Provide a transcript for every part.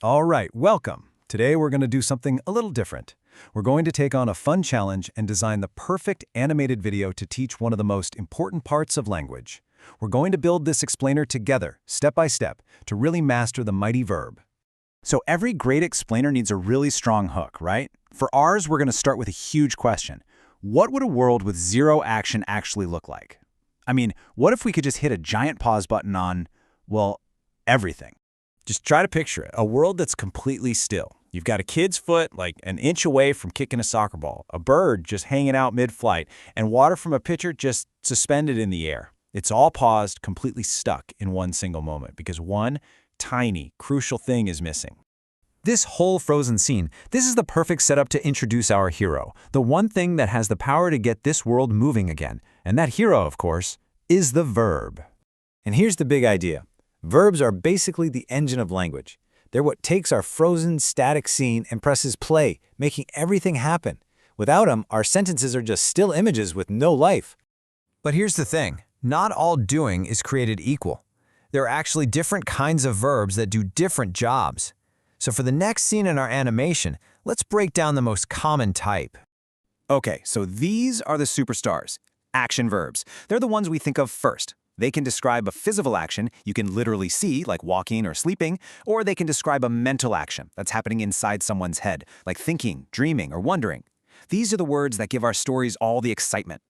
All right, welcome. Today we're going to do something a little different. We're going to take on a fun challenge and design the perfect animated video to teach one of the most important parts of language. We're going to build this explainer together, step by step, to really master the mighty verb. So every great explainer needs a really strong hook, right? For ours, we're going to start with a huge question. What would a world with zero action actually look like? I mean, what if we could just hit a giant pause button on, well, everything? Just try to picture it, a world that's completely still. You've got a kid's foot like an inch away from kicking a soccer ball, a bird just hanging out mid-flight, and water from a pitcher just suspended in the air. It's all paused, completely stuck in one single moment because one tiny, crucial thing is missing. This whole frozen scene, this is the perfect setup to introduce our hero, the one thing that has the power to get this world moving again. And that hero, of course, is the verb. And here's the big idea. Verbs are basically the engine of language. They're what takes our frozen, static scene and presses play, making everything happen. Without them, our sentences are just still images with no life. But here's the thing. Not all doing is created equal. There are actually different kinds of verbs that do different jobs. So for the next scene in our animation, let's break down the most common type. Okay, so these are the superstars, action verbs. They're the ones we think of first. They can describe a physical action you can literally see, like walking or sleeping, or they can describe a mental action that's happening inside someone's head, like thinking, dreaming, or wondering. These are the words that give our stories all the excitement.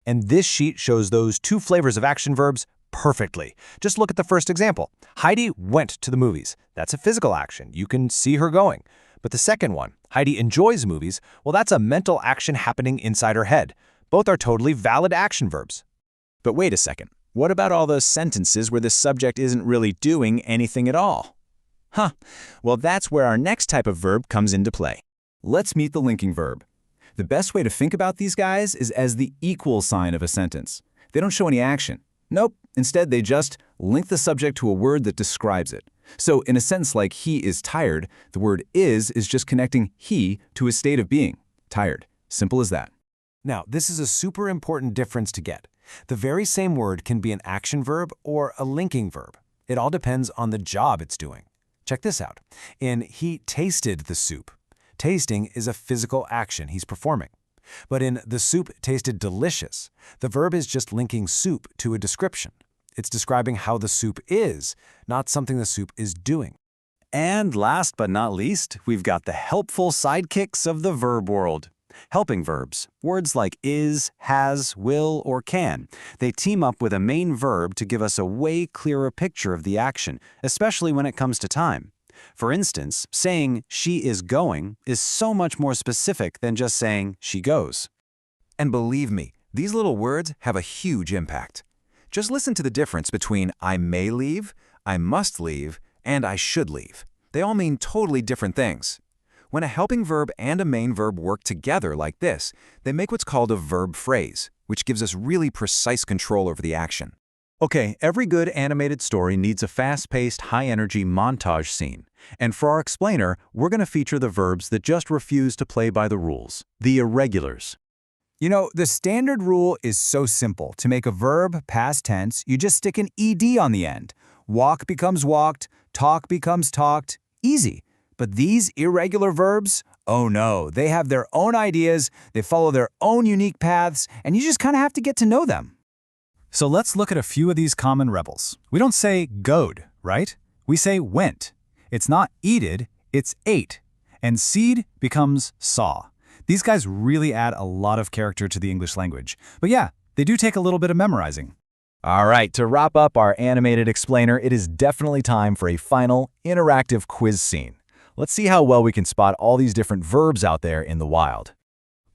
And this sheet shows those two flavors of action verbs perfectly. Just look at the first example. Heidi went to the movies. That's a physical action. You can see her going. But the second one, Heidi enjoys movies, well, that's a mental action happening inside her head. Both are totally valid action verbs. But wait a second. What about all those sentences where the subject isn't really doing anything at all? Well, that's where our next type of verb comes into play. Let's meet the linking verb. The best way to think about these guys is as the equal sign of a sentence. They don't show any action. Nope. Instead, they just link the subject to a word that describes it. So in a sentence like he is tired, the word is just connecting he to his state of being, tired. Simple as that. Now, this is a super important difference to get. The very same word can be an action verb or a linking verb. It all depends on the job it's doing. Check this out. In he tasted the soup, tasting is a physical action he's performing. But in the soup tasted delicious, the verb is just linking soup to a description. It's describing how the soup is, not something the soup is doing. And last but not least, we've got the helpful sidekicks of the verb world. Helping verbs, words like is, has, will, or can. They team up with a main verb to give us a way clearer picture of the action, especially when it comes to time. For instance, saying she is going is so much more specific than just saying she goes. And believe me, these little words have a huge impact. Just listen to the difference between I may leave, I must leave, and I should leave. They all mean totally different things. When a helping verb and a main verb work together like this, they make what's called a verb phrase, which gives us really precise control over the action. Okay, every good animated story needs a fast-paced, high-energy montage scene. And for our explainer, we're going to feature the verbs that just refuse to play by the rules, the irregulars. You know, the standard rule is so simple. To make a verb past tense, you just stick an ed on the end. Walk becomes walked, talk becomes talked. Easy. But these irregular verbs, oh no, they have their own ideas, they follow their own unique paths, and you just kind of have to get to know them. So let's look at a few of these common rebels. We don't say goed, right? We say went. It's not eated, it's ate. And seed becomes saw. These guys really add a lot of character to the English language. But yeah, they do take a little bit of memorizing. All right, to wrap up our animated explainer, it is definitely time for a final interactive quiz scene. Let's see how well we can spot all these different verbs out there in the wild.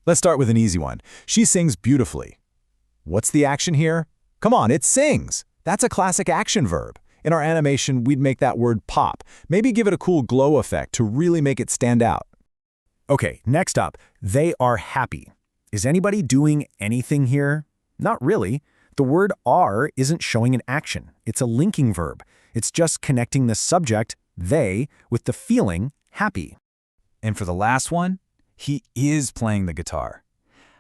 Let's start with an easy one. She sings beautifully. What's the action here? Come on, it sings. That's a classic action verb. In our animation, we'd make that word pop. Maybe give it a cool glow effect to really make it stand out. Okay, next up, they are happy. Is anybody doing anything here? Not really. The word are isn't showing an action. It's a linking verb. It's just connecting the subject, they, with the feeling, happy. And for the last one, he is playing the guitar.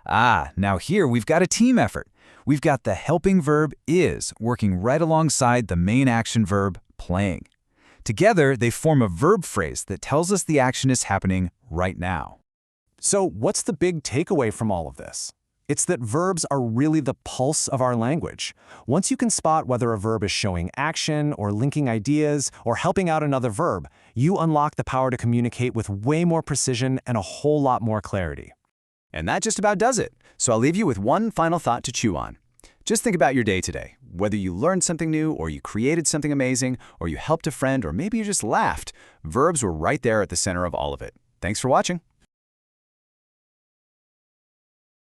Now here we've got a team effort. We've got the helping verb is working right alongside the main action verb playing. Together, they form a verb phrase that tells us the action is happening right now. So what's the big takeaway from all of this? It's that verbs are really the pulse of our language. Once you can spot whether a verb is showing action or linking ideas or helping out another verb, you unlock the power to communicate with way more precision and a whole lot more clarity. And that just about does it. So I'll leave you with one final thought to chew on. Just think about your day today. Whether you learned something new, or you created something amazing, or you helped a friend, or maybe you just laughed, verbs were right there at the center of all of it. Thanks for watching.